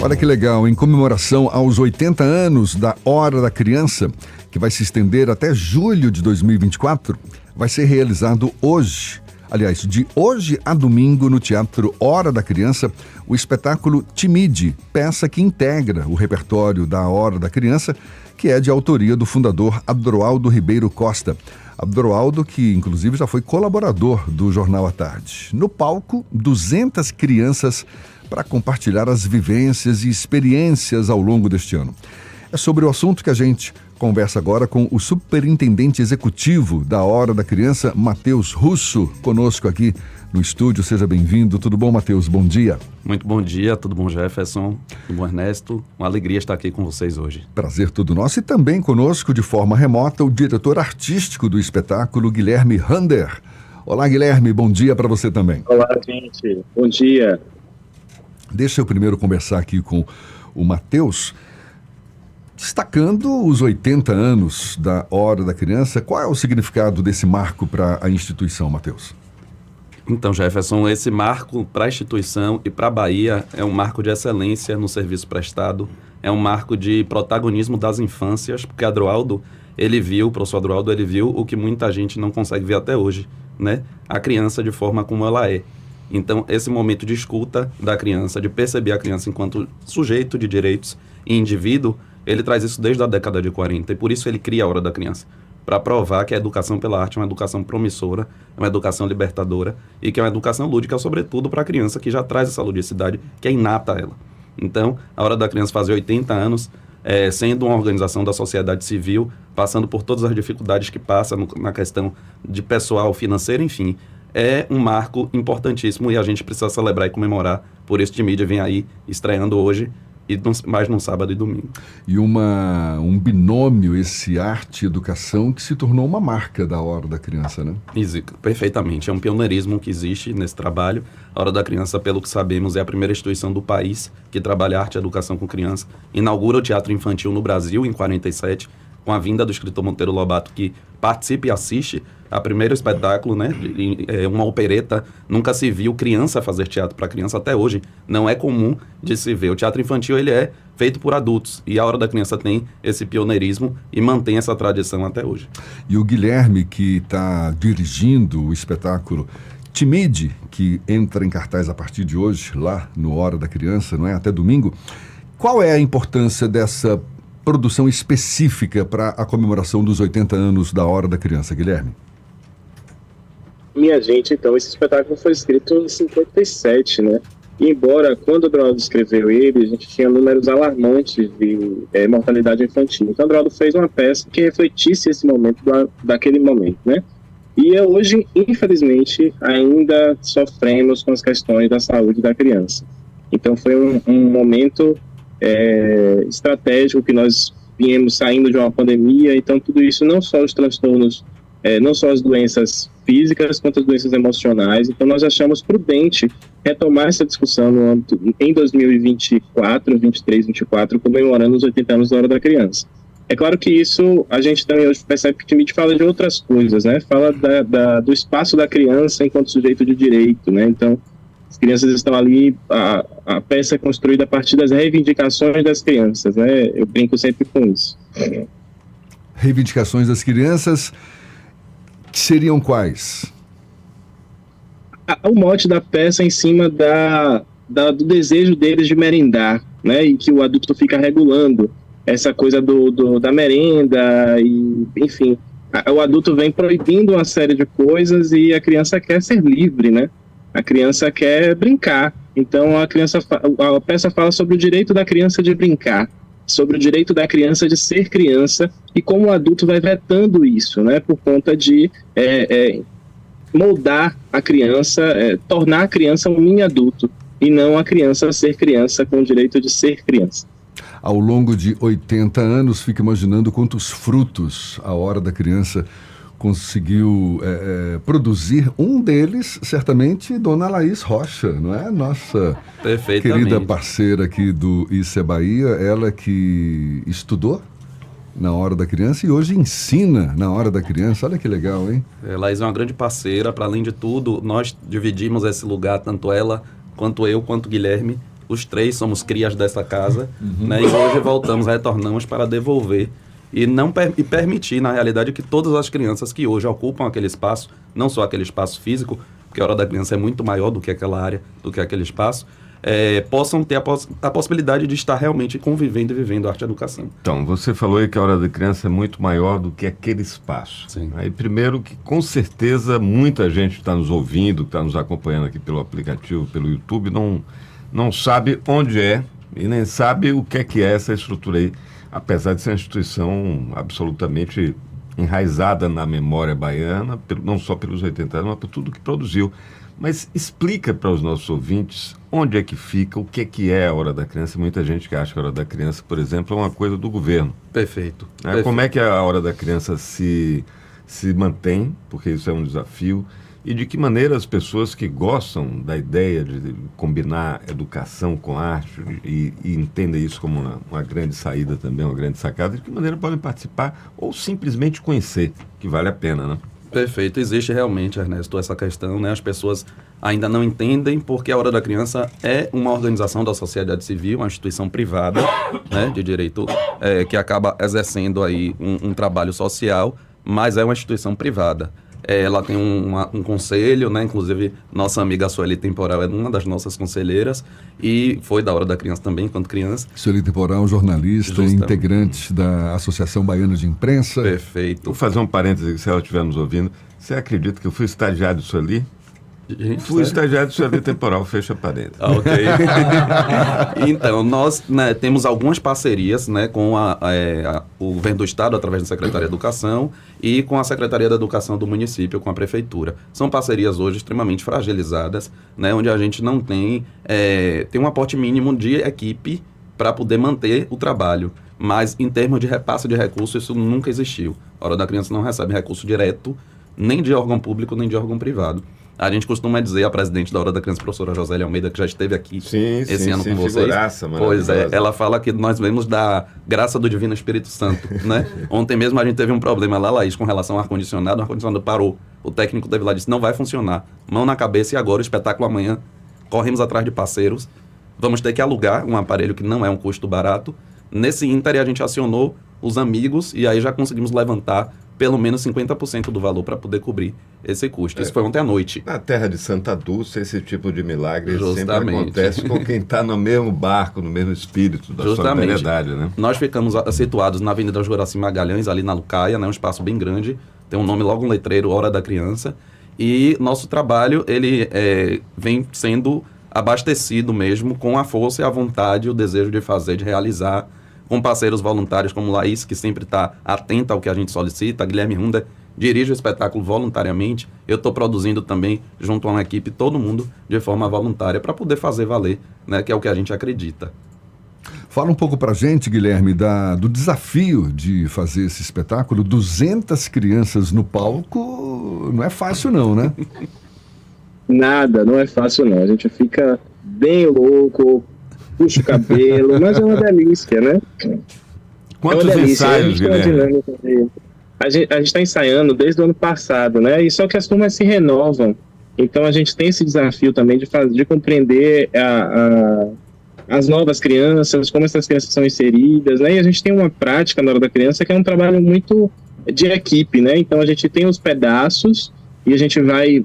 Olha que legal, em comemoração aos 80 anos da Hora da Criança, que vai se estender até julho de 2024, vai ser realizado hoje, aliás, de hoje a domingo no Teatro Hora da Criança, o espetáculo Timide, peça que integra o repertório da Hora da Criança, que é de autoria do fundador Adroaldo Ribeiro Costa. Adroaldo, que inclusive já foi colaborador do Jornal à Tarde. No palco, 200 crianças para compartilhar as vivências e experiências ao longo deste ano. É sobre o assunto que a gente conversa agora com o superintendente executivo da Hora da Criança, Matheus Russo, conosco aqui no estúdio. Seja bem-vindo. Tudo bom, Matheus? Bom dia. Muito bom dia, tudo bom, Jefferson? Tudo bom, Ernesto? Uma alegria estar aqui com vocês hoje. Prazer todo nosso. E também conosco, de forma remota, o diretor artístico do espetáculo, Guilherme Rander. Olá, Guilherme, bom dia para você também. Olá, gente. Bom dia. Deixa eu primeiro conversar aqui com o Matheus, destacando os 80 anos da Hora da Criança. Qual é o significado desse marco para a instituição, Matheus? Então, Jefferson, esse marco para a instituição e para a Bahia é um marco de excelência no serviço prestado, é um marco de protagonismo das infâncias, porque Adroaldo, o professor Adroaldo, ele viu o que muita gente não consegue ver até hoje, né? A criança de forma como ela é. Então, esse momento de escuta da criança, de perceber a criança enquanto sujeito de direitos e indivíduo, ele traz isso desde a década de 40, e por isso ele cria a Hora da Criança, para provar que a educação pela arte é uma educação promissora, é uma educação libertadora, e que é uma educação lúdica, sobretudo para a criança, que já traz essa ludicidade, que é inata a ela. Então, a Hora da Criança faz 80 anos, sendo uma organização da sociedade civil, passando por todas as dificuldades que passa na questão de pessoal, financeiro, enfim. É um marco importantíssimo e a gente precisa celebrar e comemorar. Por isso, Timide vem aí estreando hoje, mais no sábado e domingo. E um binômio, esse arte e educação, que se tornou uma marca da Hora da Criança, né? Perfeitamente. É um pioneirismo que existe nesse trabalho. A Hora da Criança, pelo que sabemos, é a primeira instituição do país que trabalha arte e educação com criança. Inaugura o teatro infantil no Brasil em 47, com a vinda do escritor Monteiro Lobato, que participa e assiste a primeiro espetáculo, né? Uma opereta. Nunca se viu criança fazer teatro para criança até hoje. Não é comum de se ver. O teatro infantil, ele é feito por adultos. E a Hora da Criança tem esse pioneirismo e mantém essa tradição até hoje. E o Guilherme, que está dirigindo o espetáculo Timide, que entra em cartaz a partir de hoje, lá no Hora da Criança, não é? Até domingo. Qual é a importância dessa produção específica para a comemoração dos 80 anos da Hora da Criança, Guilherme? Minha gente, então, esse espetáculo foi escrito em 57, né? E embora, quando o Adroaldo escreveu ele, a gente tinha números alarmantes de mortalidade infantil. Então, o Adroaldo fez uma peça que refletisse esse momento daquele momento, né? E hoje, infelizmente, ainda sofremos com as questões da saúde da criança. Então, foi um momento estratégico que nós viemos saindo de uma pandemia. Então, tudo isso, não só os transtornos, não só as doenças físicas, quanto as doenças emocionais. Então, nós achamos prudente retomar essa discussão em 2024, 23, 24, comemorando os 80 anos da Hora da Criança. É claro que isso, a gente também hoje percebe que o Timide fala de outras coisas, né? Fala do espaço da criança enquanto sujeito de direito, né? Então, as crianças estão ali, a peça é construída a partir das reivindicações das crianças, né? Eu brinco sempre com isso. Reivindicações das crianças, que seriam quais? O mote da peça é em cima do desejo deles de merendar, né? E que o adulto fica regulando essa coisa da merenda, e, enfim. O adulto vem proibindo uma série de coisas e a criança quer ser livre, né? A criança quer brincar. Então, a peça fala sobre o direito da criança de brincar, sobre o direito da criança de ser criança e como o adulto vai vetando isso, né? Por conta de moldar a criança, tornar a criança um mini adulto e não a criança ser criança com o direito de ser criança. Ao longo de 80 anos, fico imaginando quantos frutos a Hora da Criança conseguiu produzir. Um deles, certamente, Dona Laís Rocha, não é? Nossa querida parceira aqui do ICE Bahia, ela que estudou na Hora da Criança e hoje ensina na Hora da Criança. Olha que legal, hein? Laís é uma grande parceira. Para além de tudo, nós dividimos esse lugar, tanto ela, quanto eu, quanto Guilherme, os 3 somos crias dessa casa, né? E hoje retornamos para devolver e permitir, na realidade, que todas as crianças que hoje ocupam aquele espaço, não só aquele espaço físico, porque a Hora da Criança é muito maior do que aquela área, do que aquele espaço, possam ter a possibilidade de estar realmente convivendo e vivendo arte e educação. Então, você falou aí que a Hora da Criança é muito maior do que aquele espaço. Sim. Aí, primeiro, que com certeza muita gente está nos ouvindo, está nos acompanhando aqui pelo aplicativo, pelo YouTube, não sabe onde é e nem sabe o que é essa estrutura aí, apesar de ser uma instituição absolutamente enraizada na memória baiana, não só pelos 80 anos, mas por tudo que produziu. Mas explica para os nossos ouvintes onde é que fica, o que é a Hora da Criança. Muita gente que acha que a Hora da Criança, por exemplo, é uma coisa do governo. Perfeito. Perfeito. Como é que a Hora da Criança se mantém, porque isso é um desafio, e de que maneira as pessoas que gostam da ideia de combinar educação com arte e entendem isso como uma grande saída também, uma grande sacada, de que maneira podem participar ou simplesmente conhecer, que vale a pena, né? Perfeito. Existe realmente, Ernesto, essa questão, né? As pessoas ainda não entendem porque a Hora da Criança é uma organização da sociedade civil, uma instituição privada, né, de direito, que acaba exercendo aí um trabalho social, mas é uma instituição privada. Ela tem um conselho, né? Inclusive, nossa amiga Sueli Temporal é uma das nossas conselheiras e foi da Hora da Criança também, enquanto criança. Sueli Temporal, jornalista, Justamente. Integrante da Associação Baiana de Imprensa. Perfeito. Vou fazer um parêntese, se ela estiver nos ouvindo. Você acredita que eu fui estagiário de Sueli? Gente, Fui sério? estagiário de Sueli Temporal, fecha parênteses. Ok. Então, nós, né, temos algumas parcerias, né, com o Governo do Estado, através da Secretaria de Educação, e com a Secretaria da Educação do município, com a Prefeitura. São parcerias hoje extremamente fragilizadas, né, onde a gente não tem um aporte mínimo de equipe para poder manter o trabalho. Mas, em termos de repasse de recursos, isso nunca existiu. A Hora da Criança não recebe recurso direto, nem de órgão público, nem de órgão privado. A gente costuma dizer, a presidente da Hora da Criança, professora Josélia Almeida, que já esteve aqui esse ano com vocês. Pois é, ela fala que nós vemos da graça do Divino Espírito Santo, né? Ontem mesmo a gente teve um problema lá, Laís, com relação ao ar-condicionado. O ar-condicionado parou. O técnico teve lá e disse, não vai funcionar. Mão na cabeça e agora o espetáculo amanhã. Corremos atrás de parceiros. Vamos ter que alugar um aparelho que não é um custo barato. Nesse ínter, a gente acionou os amigos e aí já conseguimos levantar pelo menos 50% do valor para poder cobrir esse custo. Isso foi ontem à noite. Na terra de Santa Dulce, esse tipo de milagre Justamente. sempre acontece com quem está no mesmo barco, no mesmo espírito da solidariedade, né? Nós ficamos situados na Avenida Juraci Magalhães, ali na Lucaia, né, um espaço bem grande, tem um nome logo um letreiro, Hora da Criança, e nosso trabalho, ele vem sendo abastecido mesmo com a força e a vontade, o desejo de fazer, de realizar, com parceiros voluntários como Laís, que sempre está atenta ao que a gente solicita, Guilherme Runda dirige o espetáculo voluntariamente, eu estou produzindo também, junto a uma equipe, todo mundo de forma voluntária, para poder fazer valer, né, que é o que a gente acredita. Fala um pouco pra gente, Guilherme, do desafio de fazer esse espetáculo. 200 crianças no palco, não é fácil não, né? Nada, não é fácil não. A gente fica bem louco, puxa o cabelo, mas é uma delícia, né? Quantos é uma delícia. ensaios, Guilherme? A gente está ensaiando desde o ano passado, né? E só que as turmas se renovam. Então a gente tem esse desafio também de compreender as novas crianças, como essas crianças são inseridas, né? E a gente tem uma prática na Hora da Criança que é um trabalho muito de equipe, né? Então a gente tem os pedaços e a gente vai...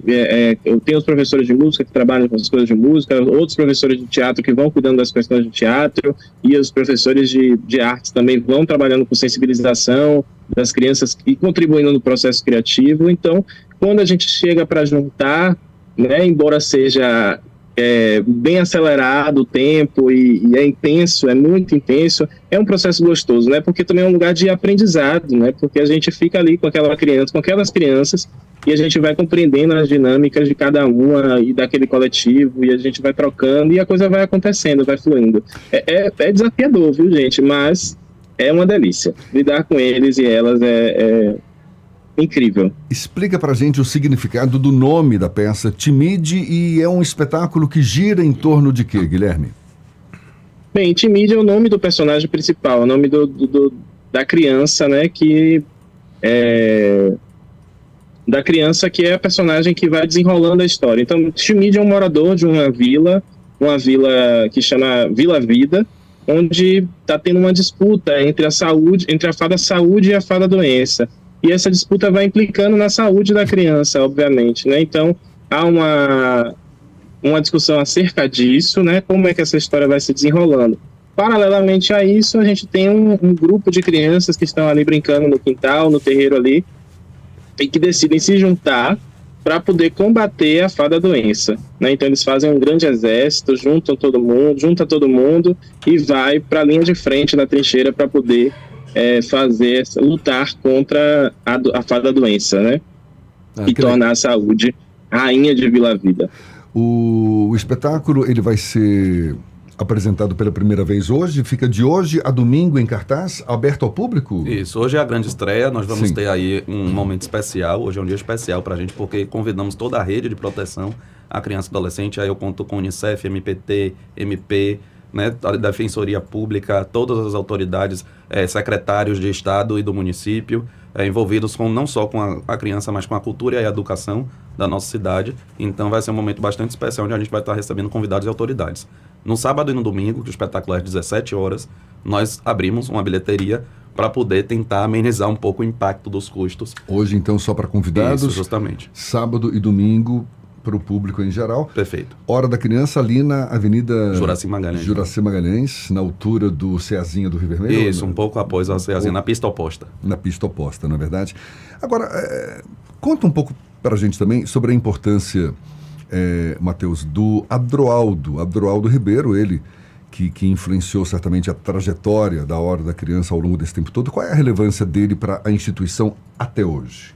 eu tenho os professores de música que trabalham com as coisas de música, outros professores de teatro que vão cuidando das questões de teatro, e os professores de artes também vão trabalhando com sensibilização das crianças e contribuindo no processo criativo. Então, quando a gente chega para juntar, né, embora seja bem acelerado o tempo e é intenso, é muito intenso, é um processo gostoso, né? Porque também é um lugar de aprendizado, né? Porque a gente fica ali com aquela criança, com aquelas crianças, e a gente vai compreendendo as dinâmicas de cada uma e daquele coletivo, e a gente vai trocando e a coisa vai acontecendo, vai fluindo. É desafiador, viu, gente? Mas é uma delícia. Lidar com eles e elas é incrível. Explica pra gente o significado do nome da peça, Timide, e é um espetáculo que gira em torno de quê, Guilherme? Bem, Timide é o nome do personagem principal, o nome da criança, né, da criança que é a personagem que vai desenrolando a história. Então, Timide é um morador de uma vila uma vila que chama Vila Vida, onde está tendo uma disputa entre a fada saúde e a fada doença. E essa disputa vai implicando na saúde da criança, obviamente, né? Então, há uma discussão acerca disso, né? Como é que essa história vai se desenrolando. Paralelamente a isso, a gente tem um grupo de crianças que estão ali brincando no quintal, no terreiro ali, e que decidem se juntar para poder combater a fada doença, né? Então eles fazem um grande exército, junta todo mundo e vai para a linha de frente da trincheira para poder lutar contra a fada doença, né? E tornar a saúde rainha de Vila Vida. O espetáculo ele vai ser apresentado pela primeira vez hoje, fica de hoje a domingo em cartaz, aberto ao público? Isso, hoje é a grande estreia, nós vamos Sim. ter aí um momento especial, hoje é um dia especial para a gente, porque convidamos toda a rede de proteção à criança e adolescente, aí eu conto com Unicef, MPT, MP, né, a Defensoria Pública, todas as autoridades, secretários de Estado e do município, envolvidos não só com a criança, mas com a cultura e a educação da nossa cidade. Então vai ser um momento bastante especial, onde a gente vai estar recebendo convidados e autoridades. No sábado e no domingo, que o espetáculo é às 17 horas, nós abrimos uma bilheteria para poder tentar amenizar um pouco o impacto dos custos. Hoje, então, só para convidados. Isso, justamente. Sábado e domingo para o público em geral. Perfeito. Hora da Criança ali na Avenida Juraci Magalhães. Na altura do Ceazinha do Rio Vermelho. Isso, um pouco após a Ceazinha, na pista oposta. Na pista oposta, na verdade. Agora, conta um pouco para a gente também sobre a importância, Matheus, do Adroaldo Ribeiro, ele que influenciou certamente a trajetória da Hora da Criança ao longo desse tempo todo. Qual é a relevância dele para a instituição até hoje?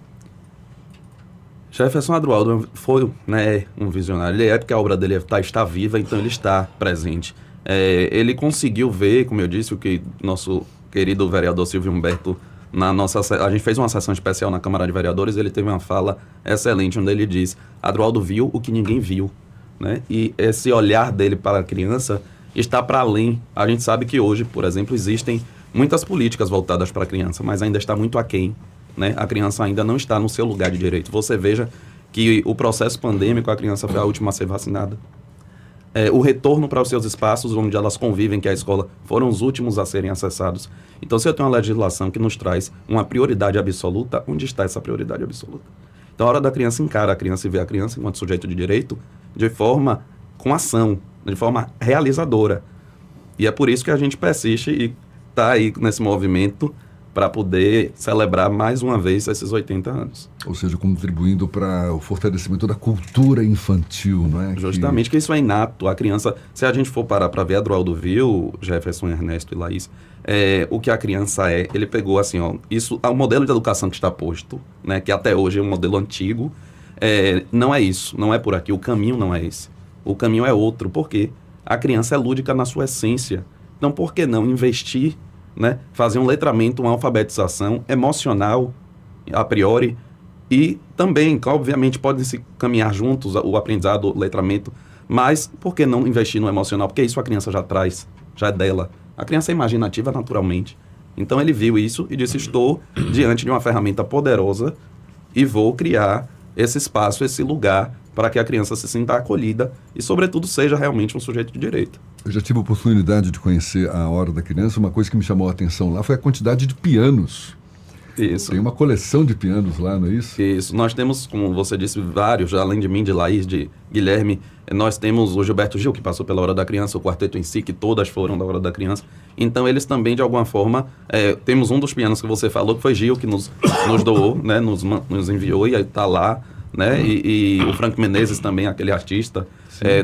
Jefferson Adroaldo foi, né, um visionário. Ele porque a obra dele está viva, então ele está presente. Ele conseguiu ver, como eu disse, o que nosso querido vereador Silvio Humberto, a gente fez uma sessão especial na Câmara de Vereadores, ele teve uma fala excelente, onde ele diz: Adroaldo viu o que ninguém viu, né? E esse olhar dele para a criança está para além. A gente sabe que hoje, por exemplo, existem muitas políticas voltadas para a criança, mas ainda está muito aquém, né? A criança ainda não está no seu lugar de direito. Você veja que o processo pandêmico, a criança foi a última a ser vacinada. O retorno para os seus espaços onde elas convivem, que é a escola, foram os últimos a serem acessados. Então, se eu tenho uma legislação que nos traz uma prioridade absoluta, onde está essa prioridade absoluta? Então, a Hora da Criança encara a criança e vê a criança enquanto sujeito de direito com ação, de forma realizadora. E é por isso que a gente persiste e está aí nesse movimento para poder celebrar mais uma vez esses 80 anos. Ou seja, contribuindo para o fortalecimento da cultura infantil, não é? Justamente, que isso é inato. A criança, se a gente for parar para ver, Adroaldo viu, Jefferson, Ernesto e Laís, o que a criança ele pegou assim, o modelo de educação que está posto, né, que até hoje é um modelo antigo, não é isso, não é por aqui, o caminho não é esse. O caminho é outro, porque a criança é lúdica na sua essência. Então, por que não investir, né, fazer um letramento, uma alfabetização emocional, a priori, e também, obviamente, podem se caminhar juntos o aprendizado, o letramento, mas por que não investir no emocional? Porque isso a criança já traz, já é dela. A criança é imaginativa naturalmente. Então ele viu isso e disse: estou diante de uma ferramenta poderosa e vou criar esse espaço, esse lugar para que a criança se sinta acolhida e, sobretudo, seja realmente um sujeito de direito. Eu já tive a oportunidade de conhecer a Hora da Criança. Uma coisa que me chamou a atenção lá foi a quantidade de pianos. Isso. Tem uma coleção de pianos lá, não é isso? Isso. Nós temos, como você disse, vários, além de mim, de Laís, de Guilherme, nós temos o Gilberto Gil, que passou pela Hora da Criança, o quarteto em si, que todas foram da Hora da Criança. Então, eles também, de alguma forma, temos um dos pianos que você falou, que foi Gil, que nos doou, né, nos enviou, e está lá, né? E o Frank Menezes também, aquele artista,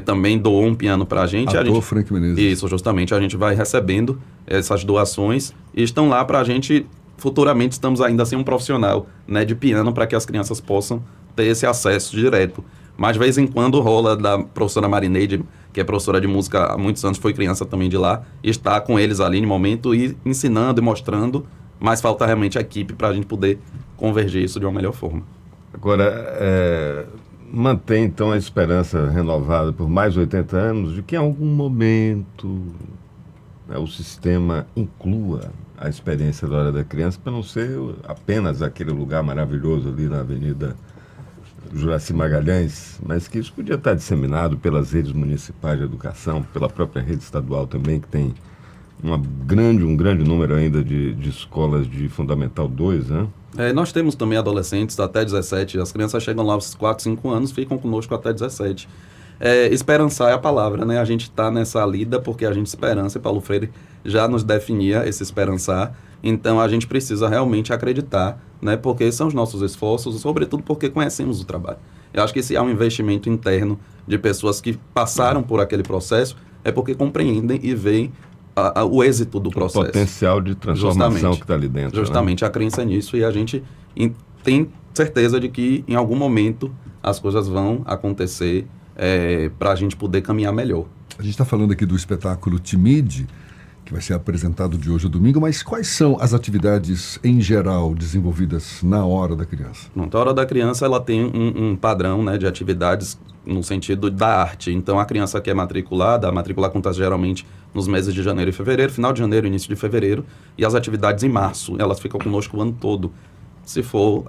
também doou um piano para a gente. Frank Menezes. Isso, justamente. A gente vai recebendo essas doações e estão lá para a gente. Futuramente estamos ainda sem um profissional, né, de piano, para que as crianças possam ter esse acesso direto. Mas de vez em quando rola da professora Marineide, que é professora de música há muitos anos, foi criança também de lá, e está com eles ali no momento e ensinando e mostrando, mas falta realmente a equipe para a gente poder convergir isso de uma melhor forma. Agora, mantém então a esperança renovada por mais 80 anos de que em algum momento o sistema inclua a experiência da Hora da Criança, para não ser apenas aquele lugar maravilhoso ali na Avenida Juraci Magalhães, mas que isso podia estar disseminado pelas redes municipais de educação, pela própria rede estadual também, que tem um grande número ainda de escolas de Fundamental 2, né? Nós temos também adolescentes até 17, as crianças chegam lá aos 4, 5 anos, ficam conosco até 17. Esperançar é a palavra, né? A gente está nessa lida porque a gente esperança, e Paulo Freire já nos definia esse esperançar, então a gente precisa realmente acreditar, né? Porque são os nossos esforços, sobretudo porque conhecemos o trabalho. Eu acho que se há um investimento interno de pessoas que passaram por aquele processo, é porque compreendem e veem o êxito do processo. O potencial de transformação que está ali dentro. Justamente, né? A crença nisso, e a gente tem certeza de que em algum momento as coisas vão acontecer para a gente poder caminhar melhor. A gente está falando aqui do espetáculo Timide, que vai ser apresentado de hoje a domingo, mas quais são as atividades em geral desenvolvidas na Hora da Criança? A Hora da Criança ela tem um padrão, né, de atividades no sentido da arte. Então, a criança que é matriculada, a matrícula acontece geralmente nos meses de janeiro e fevereiro, final de janeiro, início de fevereiro, e as atividades em março, elas ficam conosco o ano todo. Se for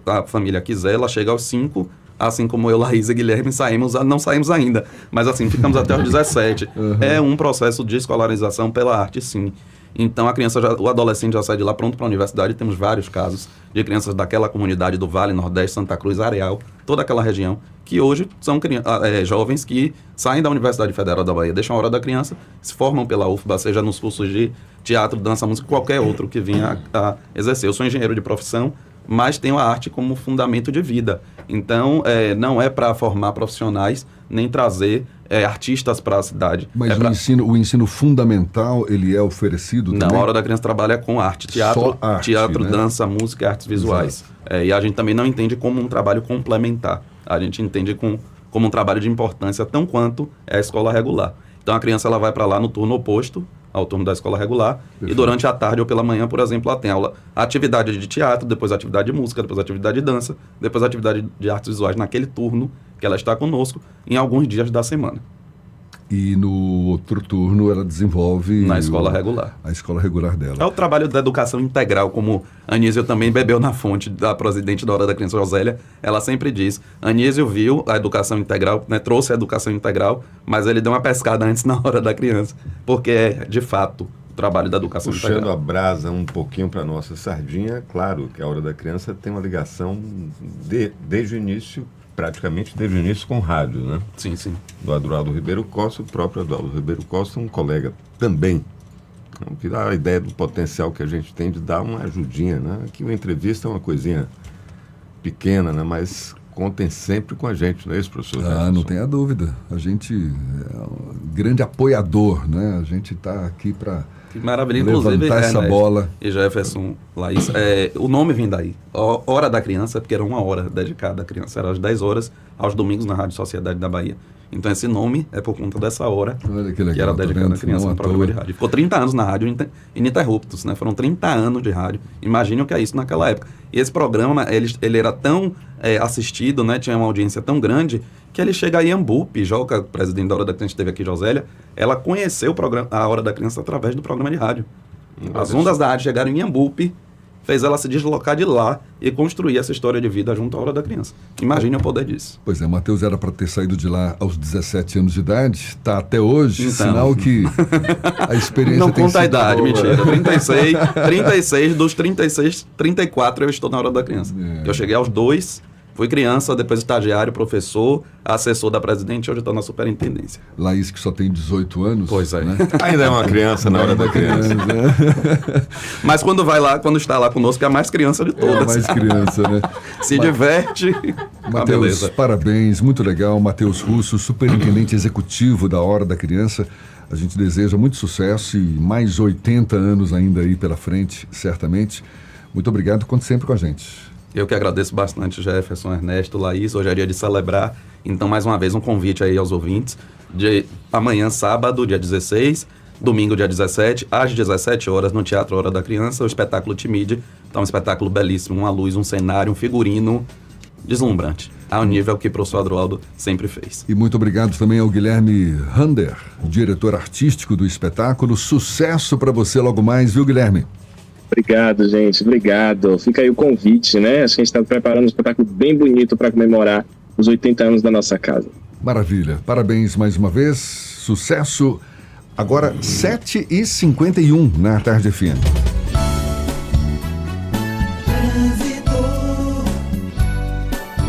a família quiser, ela chega aos 5, assim como eu, Laís e Guilherme, não saímos ainda, mas assim, ficamos até os 17. Uhum. É um processo de escolarização pela arte, sim. Então, o adolescente já sai de lá pronto para a universidade. Temos vários casos de crianças daquela comunidade do Vale, Nordeste, Santa Cruz, Areal, toda aquela região, que hoje são jovens que saem da Universidade Federal da Bahia, deixam a Hora da Criança, se formam pela UFBA, seja nos cursos de teatro, dança, música, qualquer outro que venha a exercer. Eu sou engenheiro de profissão, mas tenho a arte como fundamento de vida. Então, não é para formar profissionais, nem trazer artistas para a cidade. Mas o ensino fundamental, ele é oferecido também? Não, a Hora da Criança trabalha com arte, teatro, né? Dança, música e artes visuais. E a gente também não entende como um trabalho complementar. A gente entende como um trabalho de importância tão quanto é a escola regular. Então, a criança ela vai para lá no turno oposto ao turno da escola regular. Perfeito. E durante a tarde ou pela manhã, por exemplo, ela tem atividade de teatro, depois atividade de música, depois atividade de dança, depois atividade de artes visuais naquele turno que ela está conosco em alguns dias da semana. E no outro turno ela desenvolve... Na escola regular. A escola regular dela. É o trabalho da educação integral, como Anísio também bebeu na fonte da presidente da Hora da Criança, Josélia. Ela sempre diz, Anísio viu a educação integral, né, trouxe a educação integral, mas ele deu uma pescada antes na Hora da Criança, porque é, de fato, o trabalho da educação integral. Puxando a brasa um pouquinho para a nossa sardinha, claro que a Hora da Criança tem uma ligação desde o início, praticamente desde o início com o rádio, né? Sim, sim. Do Adroaldo Ribeiro Costa, o próprio Adroaldo Ribeiro Costa, um colega também. Então, que dá a ideia do potencial que a gente tem de dar uma ajudinha, né? Aqui uma entrevista é uma coisinha pequena, né? Mas contem sempre com a gente, não é isso, professor? Não tenha dúvida. A gente é um grande apoiador, né? A gente está aqui para levantar essa bola. E Jefferson, Laís, o nome vem daí. Hora da Criança, porque era uma hora dedicada à criança. Era às 10 horas, aos domingos, na Rádio Sociedade da Bahia. Então, esse nome é por conta dessa hora. Olha que legal, que era dedicada à criança, no programa de rádio. Ficou 30 anos na rádio ininterruptos, né? Foram 30 anos de rádio. Imagine o que é isso naquela época. E esse programa, ele era tão assistido, né? Tinha uma audiência tão grande, que ele chega a Iambupe, Joca, presidente da Hora da Criança, esteve aqui, Josélia, ela conheceu a Hora da Criança através do programa de rádio. As ondas da rádio chegaram em Iambupe, fez ela se deslocar de lá e construir essa história de vida junto à Hora da Criança. Imagine o poder disso. Pois é, Matheus era para ter saído de lá aos 17 anos de idade, está até hoje, então, sinal que a experiência não tem conta a idade, boa. Mentira. 36, dos 36, 34 eu estou na Hora da Criança. Eu cheguei aos 2, fui criança, depois estagiário, professor, assessor da presidente, hoje estou na superintendência. Laís, que só tem 18 anos. Pois é. Né? Ainda é uma criança na Hora da Criança. Mas quando está lá conosco, é a mais criança de todas. É a mais criança, né? Se diverte. Matheus, parabéns, muito legal. Matheus Russo, superintendente executivo da Hora da Criança. A gente deseja muito sucesso e mais 80 anos ainda aí pela frente, certamente. Muito obrigado, conte sempre com a gente. Eu que agradeço bastante, Jefferson, Ernesto, Laís. Hoje é dia de celebrar. Então, mais uma vez, um convite aí aos ouvintes. De amanhã, sábado, dia 16, domingo, dia 17, às 17 horas, no Teatro Hora da Criança, o espetáculo Timide. Então, um espetáculo belíssimo, uma luz, um cenário, um figurino deslumbrante, ao nível que o professor Adroaldo sempre fez. E muito obrigado também ao Guilherme Hander, diretor artístico do espetáculo. Sucesso para você logo mais, viu, Guilherme? Obrigado, gente. Obrigado. Fica aí o convite, né? Acho que a gente está preparando um espetáculo bem bonito para comemorar os 80 anos da nossa casa. Maravilha. Parabéns mais uma vez. Sucesso. Agora, 7h51 na Tarde FM.